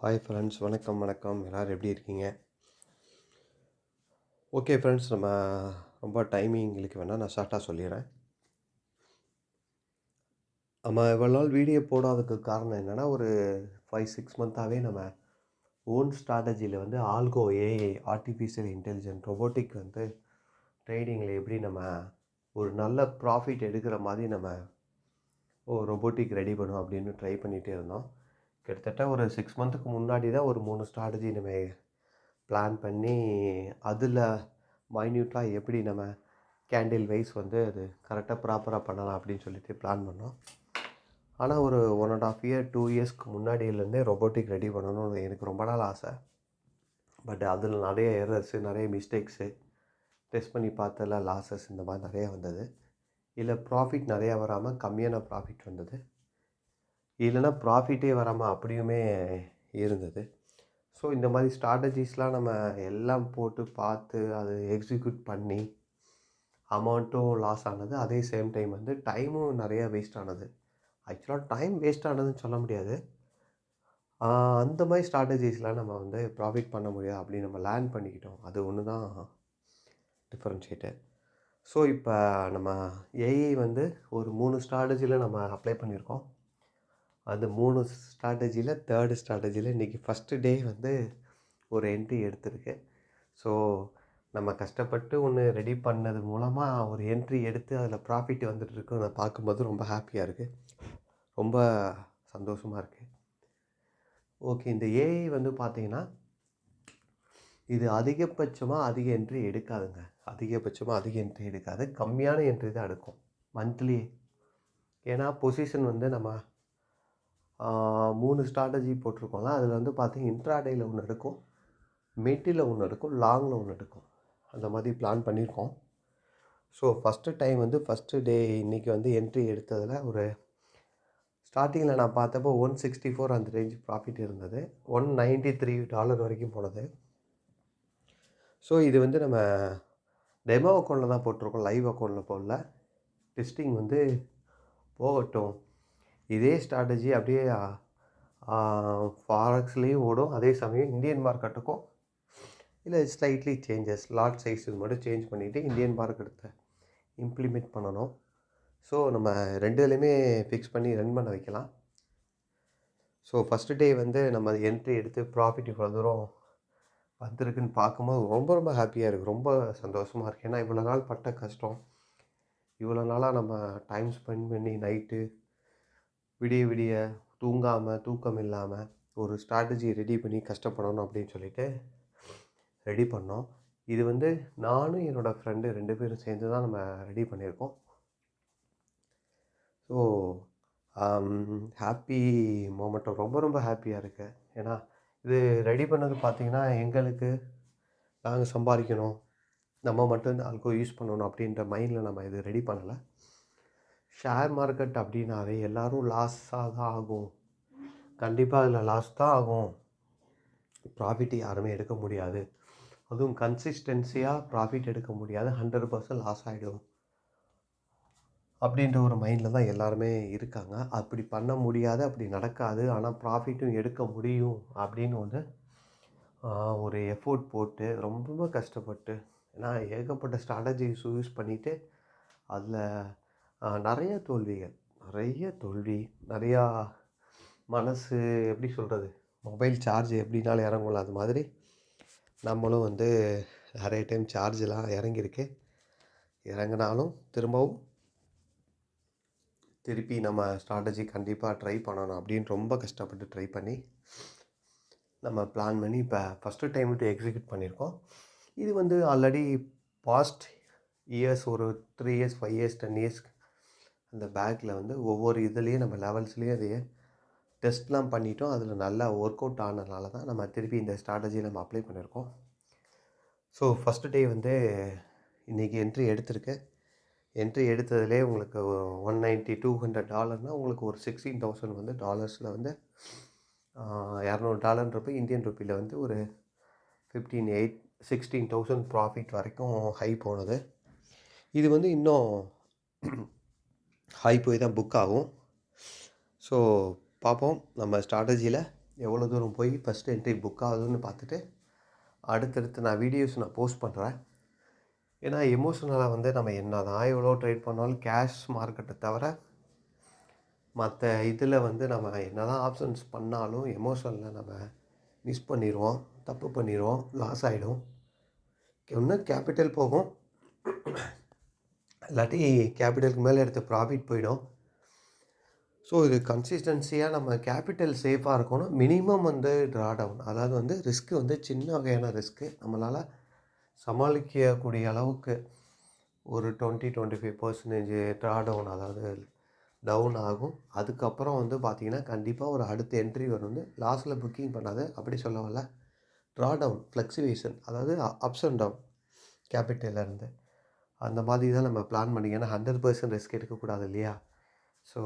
Hi friends, வணக்கம் வணக்கம். எல்லோரும் எப்படி இருக்கீங்க? ஓகே ஃப்ரெண்ட்ஸ், நம்ம ரொம்ப டைமிங் இழுக்க வேணாம், நான் ஷார்ட்டாக சொல்லிடுறேன். நம்ம இவ்வளோ நாள் வீடியோ போடாததுக்கு காரணம் என்னென்னா, ஒரு 5-6 மந்த்தாகவே நம்ம ஓன் ஸ்ட்ராட்டஜியில் வந்து algo AI, artificial intelligent, robotic வந்து ட்ரேடிங்கில் எப்படி நம்ம ஒரு நல்ல ப்ராஃபிட் எடுக்கிற மாதிரி நம்ம ரொபோட்டிக் ரெடி பண்ணுவோம் அப்படின்னு ட்ரை பண்ணிகிட்டே இருந்தோம். கிட்டத்தட்ட ஒரு 6 மந்த்துக்கு முன்னாடி தான் ஒரு 3 ஸ்ட்ராட்டஜி நம்ம பிளான் பண்ணி அதில் மைன்யூட்டாக எப்படி நம்ம கேண்டில் வைஸ் வந்து அது கரெக்டாக ப்ராப்பராக பண்ணலாம் அப்படின்னு சொல்லிட்டு பிளான் பண்ணோம். ஆனால் ஒரு 1.5 இயர் 2 இயர்ஸ்க்கு முன்னாடியிலேருந்தே ரொபோட்டிக் ரெடி பண்ணணும்னு எனக்கு ரொம்ப நாள் ஆசை. பட் அதில் நிறைய எரர்ஸு, நிறைய மிஸ்டேக்ஸு, டெஸ்ட் பண்ணி பார்த்ததில் லாஸஸ் இந்த மாதிரி நிறையா வந்தது. இதில் ப்ராஃபிட் நிறையா வராமல் கம்மியான ப்ராஃபிட் வந்தது. இல்லைன்னா ப்ராஃபிட்டே வராமல் அப்படியுமே இருந்தது. ஸோ இந்த மாதிரி ஸ்ட்ராட்டஜிஸ்லாம் நம்ம எல்லாம் போட்டு பார்த்து அதை எக்ஸிக்யூட் பண்ணி அமௌண்ட்டும் லாஸ் ஆனது. அதே சேம் டைம் வந்து டைமும் நிறையா வேஸ்ட் ஆனது. ஆக்சுவலாக டைம் வேஸ்ட் ஆனதுன்னு சொல்ல முடியாது. அந்த மாதிரி ஸ்ட்ராட்டஜிஸ்லாம் நம்ம வந்து ப்ராஃபிட் பண்ண முடியாது அப்படின்னு நம்ம லேர்ன் பண்ணிக்கிட்டோம். அது ஒன்று தான் டிஃப்ரென்ஷியேட்டு. ஸோ இப்போ நம்ம ஏஐ வந்து ஒரு 3 ஸ்ட்ராட்டஜியில் நம்ம அப்ளை பண்ணியிருக்கோம். அந்த 3 ஸ்ட்ராட்டஜியில் 3rd ஸ்ட்ராட்டஜியில் இன்றைக்கி ஃபஸ்ட்டு டே வந்து ஒரு என்ட்ரி எடுத்திருக்கு. ஸோ நம்ம கஷ்டப்பட்டு ஒன்று ரெடி பண்ணது மூலமாக ஒரு என்ட்ரி எடுத்து அதில் ப்ராஃபிட் வந்துட்டுருக்கு. அதை பார்க்கும்போது ரொம்ப ஹாப்பியாக இருக்குது, ரொம்ப சந்தோஷமாக இருக்குது. ஓகே, இந்த ஏஐ வந்து பார்த்திங்கன்னா இது அதிகபட்சமாக அதிக என்ட்ரி எடுக்காதுங்க. அதிக என்ட்ரி எடுக்காது, கம்மியான என்ட்ரி தான் எடுக்கும் மந்த்லி. ஏன்னா பொசிஷன் வந்து நம்ம 3 ஸ்ட்ராட்டஜி போட்டிருக்கோம்ல, அதில் வந்து பார்த்திங்கன்னா இன்ட்ராடேயில் ஒன்று எடுக்கும், மிட்டில் ஒன்று எடுக்கும், லாங்கில் ஒன்று எடுக்கும். அந்த மாதிரி பிளான் பண்ணியிருக்கோம். ஸோ ஃபஸ்ட்டு டைம் வந்து ஃபஸ்ட்டு டே இன்றைக்கி வந்து என்ட்ரி எடுத்ததில் ஒரு ஸ்டார்டிங்கில் நான் பார்த்தப்போ 164 அந்த ரேஞ்ச் ப்ராஃபிட் இருந்தது. $193 வரைக்கும் போனது. ஸோ இது வந்து நம்ம டெமோ அக்கௌண்ட்டில் தான் போட்டிருக்கோம், லைவ் அக்கௌண்ட்டில் போடல. டெஸ்டிங் வந்து போகட்டும். இதே ஸ்ட்ராட்டஜி அப்படியே ஃபாரெக்ஸ்லேயும் ஓடும். அதே சமயம் இந்தியன் மார்க்கெட்டுக்கும் இல்லை ஸ்லைட்லி சேஞ்சஸ், லாட் சைஸ் இது மட்டும் சேஞ்ச் பண்ணிவிட்டு இந்தியன் மார்க்கெட்டை இம்ப்ளிமெண்ட் பண்ணணும். ஸோ நம்ம 2லையுமே ஃபிக்ஸ் பண்ணி ரன் பண்ண வைக்கலாம். ஸோ ஃபஸ்ட்டு டே வந்து நம்ம என்ட்ரி எடுத்து ப்ராஃபிட் இவ்வளோ தூரம் வந்திருக்குன்னு பார்க்கும்போது ரொம்ப ரொம்ப ஹாப்பியாக இருக்குது, ரொம்ப சந்தோஷமாக இருக்குது. ஏன்னா இவ்வளோ நாள் பட்ட கஷ்டம், இவ்வளோ நாளாக நம்ம டைம் ஸ்பெண்ட் பண்ணி நைட்டு விடிய விடிய தூங்காமல், தூக்கம் இல்லாமல் ஒரு ஸ்ட்ராட்டஜி ரெடி பண்ணி கஷ்டப்படணும் அப்படின்னு சொல்லிட்டு ரெடி பண்ணோம். இது வந்து நானும் என்னோடய ஃப்ரெண்டு 2 பேரும் சேர்ந்து தான் நம்ம ரெடி பண்ணியிருக்கோம். ஸோ ஹாப்பி மொமெண்ட்டும், ரொம்ப ரொம்ப ஹாப்பியாக இருக்குது. ஏன்னா இது ரெடி பண்ணது பார்த்திங்கன்னா எங்களுக்கு நாங்கள் சம்பாதிக்கணும், நம்ம மட்டும் இந்த ஆல்கோ யூஸ் பண்ணணும் அப்படின்ற மைண்டில் நம்ம இது ரெடி பண்ணலை. ஷேர் மார்க்கெட் அப்படின்னாவே எல்லோரும் லாஸாக தான் ஆகும், கண்டிப்பாக அதில் லாஸ் தான் ஆகும், ப்ராஃபிட் யாருமே எடுக்க முடியாது, அதுவும் கன்சிஸ்டன்சியாக ப்ராஃபிட் எடுக்க முடியாது, 100% லாஸ் ஆகிடும் அப்படின்ற ஒரு மைண்டில் தான் எல்லாருமே இருக்காங்க. அப்படி பண்ண முடியாது, அப்படி நடக்காது, ஆனால் ப்ராஃபிட்டும் எடுக்க முடியும் அப்படின்னு வந்து ஒரு எஃபோர்ட் போட்டு ரொம்ப கஷ்டப்பட்டு, ஏன்னா ஏகப்பட்ட ஸ்ட்ராட்டஜிஸ் யூஸ் பண்ணிவிட்டு அதில் நிறைய தோல்வி, நிறையா மனசு எப்படி சொல்கிறது, மொபைல் சார்ஜ் எப்படினாலும் இறங்கும்ல, அது மாதிரி நம்மளும் வந்து நிறைய டைம் சார்ஜெலாம் இறங்கியிருக்கு. இறங்கினாலும் திருப்பி நம்ம ஸ்ட்ராட்டஜி கண்டிப்பாக ட்ரை பண்ணணும் அப்படின்னு ரொம்ப கஷ்டப்பட்டு ட்ரை பண்ணி நம்ம பிளான் பண்ணி இப்போ ஃபஸ்ட்டு டைம் வந்து எக்ஸிக்யூட் பண்ணியிருக்கோம். இது வந்து ஆல்ரெடி பாஸ்ட் இயர்ஸ் ஒரு 3 இயர்ஸ் 5 இயர்ஸ் 10 இயர்ஸ் அந்த பேக்கில் வந்து ஒவ்வொரு இதுலேயும் நம்ம லெவல்ஸ்லேயும் அதையே டெஸ்ட்லாம் பண்ணிட்டோம். அதில் நல்லா ஒர்க் அவுட் ஆனதுனால தான் நம்ம திருப்பி இந்த ஸ்ட்ராட்டஜியை நம்ம அப்ளை பண்ணியிருக்கோம். ஸோ ஃபஸ்ட்டு டே வந்து இன்றைக்கி என்ட்ரி எடுத்திருக்கு. என்ட்ரி எடுத்ததுலேயே உங்களுக்கு $190-200 உங்களுக்கு ஒரு 16,000 வந்து டாலர்ஸில் வந்து $200 இந்தியன் ருப்பியில் வந்து ஒரு 16,000 ப்ராஃபிட் வரைக்கும் ஹை போனது. இது வந்து இன்னும் ஹை போய் தான் புக் ஆகும். ஸோ பார்ப்போம், நம்ம ஸ்ட்ராட்டஜியில் எவ்வளோ தூரம் போய் ஃபஸ்ட் என்ட்ரி புக் ஆகுதுன்னு பார்த்துட்டு அடுத்தடுத்து நான் வீடியோஸ் போஸ்ட் பண்ணுறேன். ஏன்னா எமோஷனலாக வந்து நம்ம என்ன தான் எவ்வளோ ட்ரேட் பண்ணாலும் கேஷ் மார்க்கெட்டை தவிர மற்ற இதில் வந்து நம்ம என்ன தான் ஆப்ஷன்ஸ் பண்ணாலும் எமோஷனில் நம்ம மிஸ் பண்ணிடுவோம், தப்பு பண்ணிடுவோம், லாஸ் ஆகிடும். ஒன்று கேபிட்டல் போகும், இல்லாட்டி கேபிட்டலுக்கு மேலே எடுத்த ப்ராஃபிட் போயிடும். ஸோ இது கன்சிஸ்டன்சியாக நம்ம கேபிட்டல் சேஃபாக இருக்கணும். மினிமம் வந்து ட்ரா டவுன், அதாவது வந்து ரிஸ்க்கு வந்து சின்ன வகையான ரிஸ்க்கு நம்மளால் சமாளிக்கக்கூடிய அளவுக்கு ஒரு 20-25% ட்ரா டவுன், அதாவது டவுன் ஆகும். அதுக்கப்புறம் வந்து பார்த்திங்கன்னா கண்டிப்பாக ஒரு அடுத்த என்ட்ரி வரும். வந்து லாஸ்ட்டில் புக்கிங் பண்ணாது அப்படி சொல்ல வரல, ட்ரா டவுன் ஃப்ளக்சுவேஷன், அதாவது அப்ஸ் அண்ட் டவுன் கேபிட்டலேருந்து அந்த மாதிரி தான் நம்ம பிளான் பண்ணி. ஏன்னா 100% ரிஸ்க் எடுக்கக்கூடாது இல்லையா? ஸோ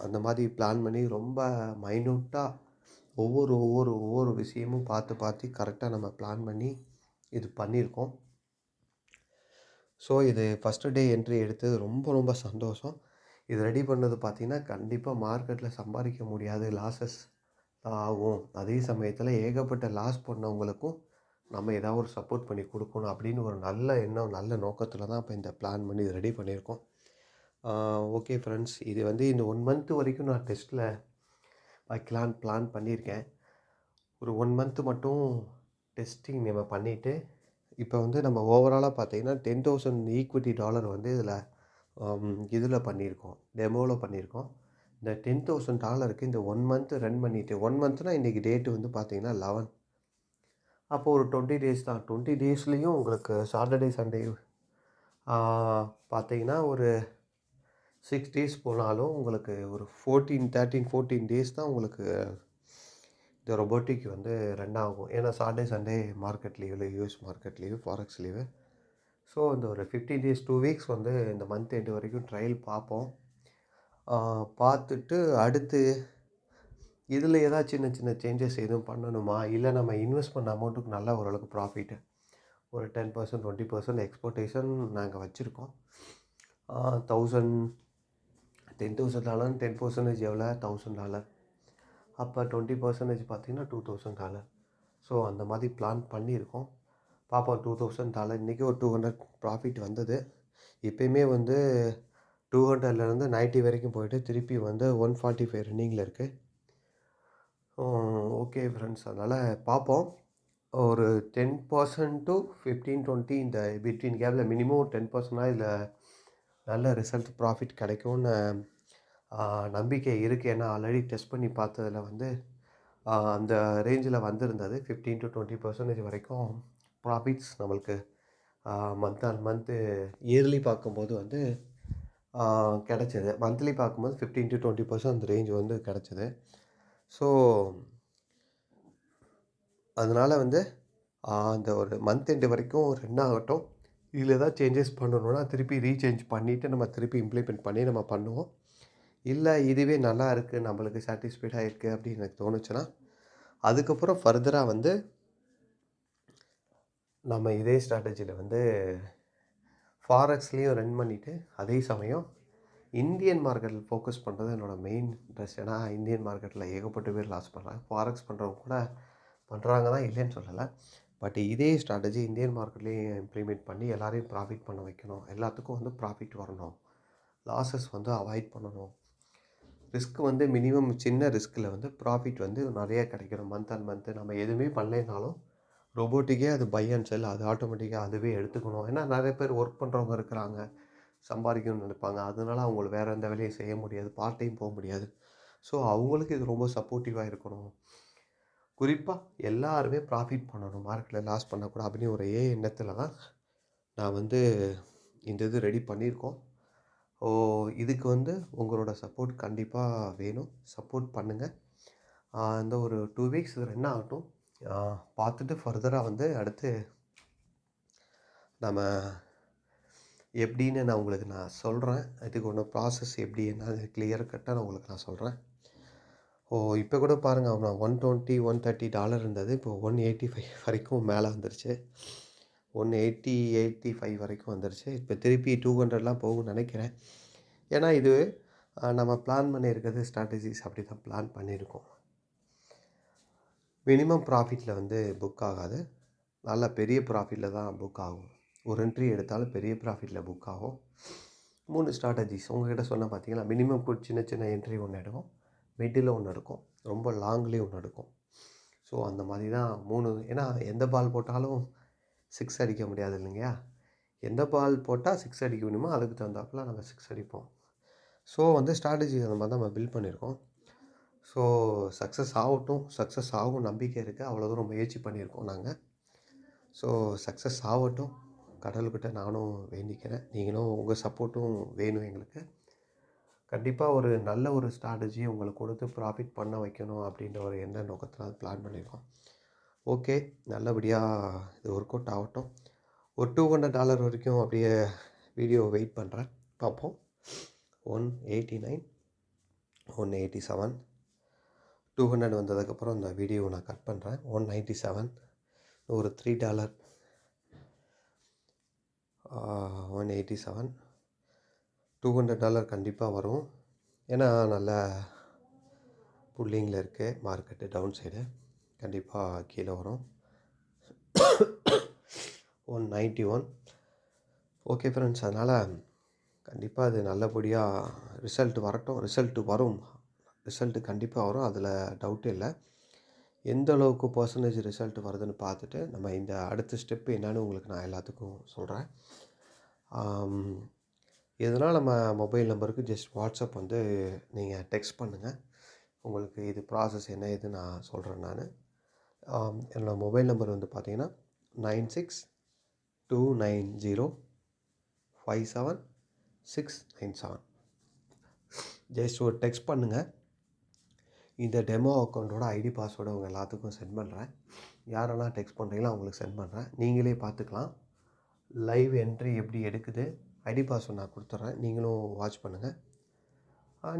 அந்த மாதிரி பிளான் பண்ணி ரொம்ப மைன்யூட்டாக ஒவ்வொரு விஷயமும் பார்த்து கரெக்டாக நம்ம பிளான் பண்ணி இது பண்ணியிருக்கோம். ஸோ இது ஃபஸ்ட்டு டே என்ட்ரி எடுத்தது ரொம்ப சந்தோஷம். இது ரெடி பண்ணது பார்த்திங்கன்னா கண்டிப்பாக மார்க்கெட்டில் சம்பாதிக்க முடியாது, லாஸஸ் தான் ஆகும். அதே சமயத்தில் ஏகப்பட்ட லாஸ் பண்ணவங்களுக்கும் நம்ம ஏதாவது ஒரு சப்போர்ட் பண்ணி கொடுக்கணும் அப்படின்னு ஒரு நல்ல எண்ணம், நல்ல நோக்கத்தில் தான் இப்போ இந்த பிளான் பண்ணி இது ரெடி பண்ணியிருக்கோம். ஓகே ஃப்ரெண்ட்ஸ், இது வந்து இந்த 1 மந்த் வரைக்கும் நான் டெஸ்ட்டில் வைக்கலான்னு பிளான் பண்ணியிருக்கேன். ஒரு 1 மந்த்து மட்டும் டெஸ்டிங் நம்ம பண்ணிவிட்டு, இப்போ வந்து நம்ம ஓவராலாக பார்த்தீங்கன்னா $10,000 ஈக்விட்டி வந்து இதில் பண்ணியிருக்கோம், டெமோவில் பண்ணியிருக்கோம். இந்த $10,000 இந்த 1 மந்த்து ரன் பண்ணிவிட்டு, 1 மந்த்னால் இன்றைக்கி டேட்டு வந்து பார்த்திங்கன்னா 11. அப்போது ஒரு 20 டேஸ் தான். 20 டேஸ்லேயும் உங்களுக்கு சாட்டர்டே சண்டே பார்த்தீங்கன்னா ஒரு 6 டேஸ் போனாலும் உங்களுக்கு ஒரு 14 டேஸ் தான் உங்களுக்கு இந்த ரொபோட்டிக் வந்து ரன் ஆகும். ஏன்னா சாட்டர்டே சண்டே மார்க்கெட் லீவில், US market leave, forex leave. So இந்த ஒரு 15 டேஸ் 2 வீக்ஸ் வந்து இந்த மந்த் எண்டு வரைக்கும் ட்ரையல் பார்ப்போம். பார்த்துட்டு அடுத்து இதில் ஏதாவது சின்ன சேஞ்சஸ் எதுவும் பண்ணணுமா, இல்லை நம்ம இன்வெஸ்ட் பண்ண அமௌண்ட்டுக்கு நல்ல ஓரளவுக்கு ப்ராஃபிட்டு ஒரு 10% 20% எக்ஸ்போர்ட்டேஷன் நாங்கள் வச்சுருக்கோம். $10,000 10% எவ்வளோ, $1,000. அப்போ 20% பார்த்திங்கன்னா $2,000. ஸோ அந்த மாதிரி பிளான் பண்ணியிருக்கோம். பார்ப்போம். $2,000 இன்றைக்கி ஒரு 200 ப்ராஃபிட் வந்தது. இப்போயுமே வந்து 200லேருந்து 90 வரைக்கும் போயிட்டு திருப்பி வந்து 145 ரன்னிங்கில் இருக்குது. ஓகே ஃப்ரெண்ட்ஸ், அதனால் பார்ப்போம். ஒரு 10% to 15-20 இந்த பிட்வீன் கேப்பில் மினிமம் 10%னால் இதில் நல்ல ரிசல்ட் ப்ராஃபிட் கிடைக்கும்னு நம்பிக்கை இருக்குது. ஏன்னா ஆல்ரெடி டெஸ்ட் பண்ணி பார்த்ததில் வந்து அந்த ரேஞ்சில் வந்திருந்தது. 15-20% வரைக்கும் ப்ராஃபிட்ஸ் நம்மளுக்கு மந்த் ஆன் மந்த்து இயர்லி பார்க்கும்போது வந்து கிடச்சிது. மந்த்லி பார்க்கும்போது 15-20% அந்த ரேஞ்ச் வந்து கிடச்சிது. ஸோ அதனால் வந்து அந்த ஒரு மந்த் எண்டு வரைக்கும் ரன் ஆகட்டும். இதில் ஏதாவது சேஞ்சஸ் பண்ணணுன்னா திருப்பி ரீசேஞ்ச் பண்ணிவிட்டு நம்ம திருப்பி இம்ப்ளிமெண்ட் பண்ணி நம்ம பண்ணுவோம். இல்லை இதுவே நல்லா இருக்குது, நம்மளுக்கு சாட்டிஸ்ஃபைடாக இருக்குது அப்படின்னு எனக்கு தோணுச்சுன்னா அதுக்கப்புறம் ஃபர்தராக வந்து நம்ம இதே ஸ்ட்ராட்டஜியில் வந்து ஃபாரெக்ஸ்லேயும் ரன் பண்ணிவிட்டு அதே சமயம் இந்தியன் மார்க்கெட்டில் ஃபோக்கஸ் பண்ணுறது என்னோடய மெயின் இன்ட்ரெஸ்ட். ஏன்னா இந்தியன் மார்க்கெட்டில் ஏகப்பட்ட பேர் லாஸ் பண்ணுறாங்க. ஃபாரெக்ஸ் பண்ணுறவங்க கூட பண்ணுறாங்க தான், இல்லைன்னு சொல்லலை. பட் இதே ஸ்ட்ராட்டஜி இந்தியன் மார்க்கெட்லேயும் இம்ப்ளிமெண்ட் பண்ணி எல்லாரையும் ப்ராஃபிட் பண்ண வைக்கணும். எல்லாத்துக்கும் வந்து ப்ராஃபிட் வரணும், லாஸஸ் வந்து அவாய்ட் பண்ணணும். ரிஸ்க் வந்து மினிமம் சின்ன ரிஸ்கில் வந்து ப்ராஃபிட் வந்து நிறையா கிடைக்கணும். மந்த் ஆன் மந்த்து நம்ம எதுவுமே பண்ணலைனாலும் ரோபோட்டிக்கே அது பை அண்ட் செல், அது ஆட்டோமேட்டிக்காக அதுவே எடுத்துக்கணும். ஏன்னா நிறைய பேர் ஒர்க் பண்ணுறவங்க இருக்கிறாங்க, சம்பாதிக்கணும்னு நினைப்பாங்க. அதனால அவங்களுக்கு வேறு எந்த வேலையும் செய்ய முடியாது, பார்ட் டைம் போக முடியாது. ஸோ அவங்களுக்கு இது ரொம்ப சப்போர்ட்டிவாக இருக்கணும். குறிப்பாக எல்லாருமே ப்ராஃபிட் பண்ணணும், மார்க்கெட்டில் லாஸ் பண்ணக்கூடாது அப்படின்னு ஒரு எண்ணத்தில் தான் நான் வந்து இந்த இது ரெடி பண்ணியிருக்கோம். இதுக்கு வந்து உங்களோட சப்போர்ட் கண்டிப்பாக வேணும். சப்போர்ட் பண்ணுங்கள். இந்த ஒரு 2 வீக்ஸ் ரன் ஆகட்டும். பார்த்துட்டு ஃபர்தராக வந்து அடுத்து நம்ம எப்படின்னு நான் உங்களுக்கு சொல்கிறேன். இதுக்கு ஒன்று ப்ராசஸ் எப்படி என்ன கிளியர் கட்டாக நான் உங்களுக்கு சொல்கிறேன். இப்போ கூட பாருங்கள், $120 $130 இருந்தது. இப்போ $185 வரைக்கும் மேலே வந்துருச்சு. 185 வரைக்கும் வந்துருச்சு. இப்போ திருப்பி 200லாம் போகும்னு நினைக்கிறேன். ஏன்னா இது நம்ம பிளான் பண்ணியிருக்கிறது ஸ்ட்ராட்டஜிஸ் அப்படி தான் பிளான் பண்ணியிருக்கோம். மினிமம் ப்ராஃபிட்டில் வந்து புக் ஆகாது. நல்ல பெரிய ப்ராஃபிட்டில் தான் புக் ஆகும். ஒரு என்ட்ரி எடுத்தாலும் பெரிய ப்ராஃபிட்டில் புக் ஆகும். 3 ஸ்ட்ராட்டஜிஸ் உங்ககிட்ட சொன்னேன் பார்த்தீங்களா? மினிமம் சின்ன சின்ன என்ட்ரி ஒன்று எடுக்கும், மிடில் ஒன்று எடுக்கும், ரொம்ப லாங்லேயும் ஒன்று எடுக்கும். ஸோ அந்த மாதிரி தான் 3. ஏன்னா எந்த பால் போட்டாலும் 6 அடிக்க முடியாது இல்லைங்கயா? எந்த பால் போட்டால் 6 அடிக்க முடியுமோ அதுக்கு தகுந்தாப்புல நாங்கள் 6 அடிப்போம். ஸோ வந்து ஸ்ட்ராட்டஜி அந்த மாதிரி தான் நம்ம பில்ட் பண்ணியிருக்கோம். ஸோ சக்ஸஸ் ஆகட்டும், சக்ஸஸ் ஆகும் நம்பிக்கை இருக்குது. அவ்வளோ தூரம் முயற்சி பண்ணியிருக்கோம் நாங்கள். ஸோ சக்ஸஸ் ஆகட்டும், கடவுள்கிட்ட நானும் வேண்டிக்கிறேன். நீங்களும் உங்கள் சப்போர்ட்டும் வேணும் எங்களுக்கு. கண்டிப்பாக ஒரு நல்ல ஒரு ஸ்ட்ராட்டஜி உங்களுக்கு கொடுத்து ப்ராஃபிட் பண்ண வைக்கணும் அப்படின்ற ஒரு எண்ண நோக்கத்தில் அது பிளான் பண்ணியிருக்கோம். ஓகே, நல்லபடியாக இது ஒர்க் அவுட் ஆகட்டும். ஒரு $200 வரைக்கும் அப்படியே வீடியோ வெயிட் பண்ணுறேன், பார்ப்போம். 189, 187, 200 வந்ததுக்கப்புறம் இந்த வீடியோவை நான் கட் பண்ணுறேன். 197, ஒரு $3, 187, $200 கண்டிப்பாக வரும். ஏன்னா நல்ல புல்லிங்கில் இருக்குது மார்க்கெட்டு, டவுன் சைடு கண்டிப்பாக கீழே வரும். 191. ஓகே ஃப்ரெண்ட்ஸ், அதனால் கண்டிப்பாக அது நல்லபடியாக ரிசல்ட் வரட்டும். ரிசல்ட்டு கண்டிப்பாக வரும், அதில் டவுட்டே இல்லை. எந்த அளவுக்கு பர்சன்டேஜ் ரிசல்ட் வருதுன்னு பார்த்துட்டு நம்ம இந்த அடுத்த ஸ்டெப்பு என்னன்னு உங்களுக்கு நான் எல்லாத்துக்கும் சொல்கிறேன். இதனால் நம்ம மொபைல் நம்பருக்கு ஜஸ்ட் வாட்ஸ்அப் வந்து நீங்கள் டெக்ஸ்ட் பண்ணுங்கள். உங்களுக்கு இது ப்ராசஸ் என்ன இது நான் சொல்கிறேன் நான். என்னோடய மொபைல் நம்பர் வந்து பார்த்தீங்கன்னா 9629057697. ஜஸ்ட் ஒரு டெக்ஸ்ட் பண்ணுங்கள். இந்த டெமோ அக்கௌண்ட்டோட ஐடி பாஸ்வேர்டை உங்கள் எல்லாத்துக்கும் சென்ட் பண்ணுறேன். யாரெல்லாம் டெக்ஸ்ட் பண்ணுறீங்களோ அவங்களுக்கு சென்ட் பண்ணுறேன். நீங்களே பார்த்துக்கலாம் லைவ் என்ட்ரி எப்படி எடுக்குது. ஐடி பாஸ்வேர்டு நான் கொடுத்துட்றேன், நீங்களும் வாட்ச் பண்ணுங்கள்.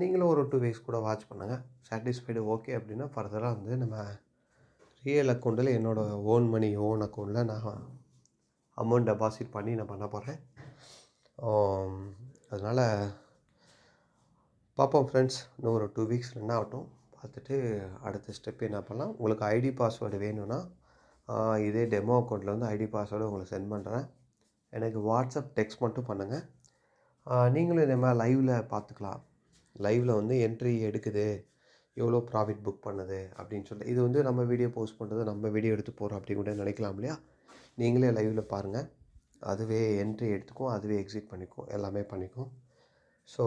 நீங்களும் ஒரு 2 வீக்ஸ் கூட வாட்ச் பண்ணுங்கள். சாட்டிஸ்ஃபைடு ஓகே அப்படின்னா ஃபர்தராக வந்து நம்ம ரியல் அக்கௌண்ட்டில் என்னோடய ஓன் மணி ஓன் அக்கௌண்ட்டில் நான் அமௌண்ட் டெபாசிட் பண்ணி நான் பண்ண போகிறேன். அதனால் பார்ப்போம் ஃப்ரெண்ட்ஸ். இன்னும் ஒரு 2 வீக்ஸ் ரன் ஆகட்டும், பார்த்துட்டு அடுத்த ஸ்டெப் என்ன பண்ணலாம். உங்களுக்கு ஐடி பாஸ்வேர்டு வேணும்னா இதே டெமோ அக்கௌண்ட்டில் வந்து ஐடி பாஸ்வேர்டு உங்களுக்கு சென்ட் பண்ணுறேன். எனக்கு வாட்ஸ்அப் டெக்ஸ்ட் மட்டும் பண்ணுங்கள். நீங்களும் இதே மாதிரி லைவில் பார்த்துக்கலாம். லைவில் வந்து என்ட்ரி எடுக்குது, எவ்வளோ ப்ராஃபிட் புக் பண்ணுது அப்படின்னு சொல்லிட்டு. இது வந்து நம்ம வீடியோ போஸ்ட் பண்ணுறது, நம்ம வீடியோ எடுத்து போகிறோம் அப்படி கூட நினைக்கலாம் இல்லையா? நீங்களே லைவில் பாருங்கள், அதுவே என்ட்ரி எடுத்துக்கும், அதுவே எக்ஸிட் பண்ணிக்கும், எல்லாமே பண்ணிக்கும். ஸோ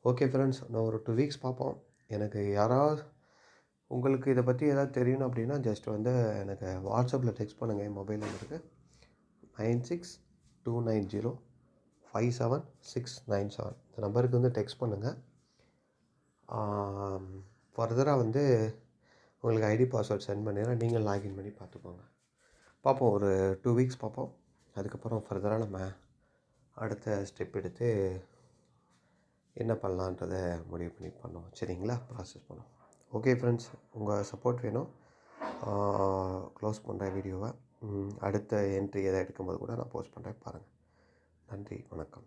ஓகே ஃப்ரெண்ட்ஸ், நான் ஒரு 2 வீக்ஸ் பார்ப்போம். எனக்கு யாராவது உங்களுக்கு இதை பற்றி எதாவது தெரியணும் அப்படின்னா ஜஸ்ட் வந்து எனக்கு வாட்ஸ்அப்பில் டெக்ஸ்ட் பண்ணுங்கள். என் மொபைல் நம்பருக்கு 9629057697. இந்த நம்பருக்கு வந்து டெக்ஸ்ட் பண்ணுங்கள். ஃபர்தராக வந்து உங்களுக்கு ஐடி பாஸ்வேர்ட் சென்ட் பண்ணிடுறேன், நீங்கள் லாகின் பண்ணி பார்த்துக்கோங்க. பார்ப்போம், ஒரு 2 வீக்ஸ் பார்ப்போம். அதுக்கப்புறம் ஃபர்தராக நம்ம அடுத்த ஸ்டெப் எடுத்து என்ன பண்ணலான்றதை முடிவு பண்ணி பண்ணுவோம். சரிங்களா? ப்ராசஸ் பண்ணுவோம். ஓகே ஃப்ரெண்ட்ஸ், உங்கள் சப்போர்ட் வேணும். க்ளோஸ் பண்ணுற வீடியோவை அடுத்த என்ட்ரி எதை எடுக்கும்போது கூட நான் போஸ்ட் பண்ணுறேன், பாருங்கள். நன்றி, வணக்கம்.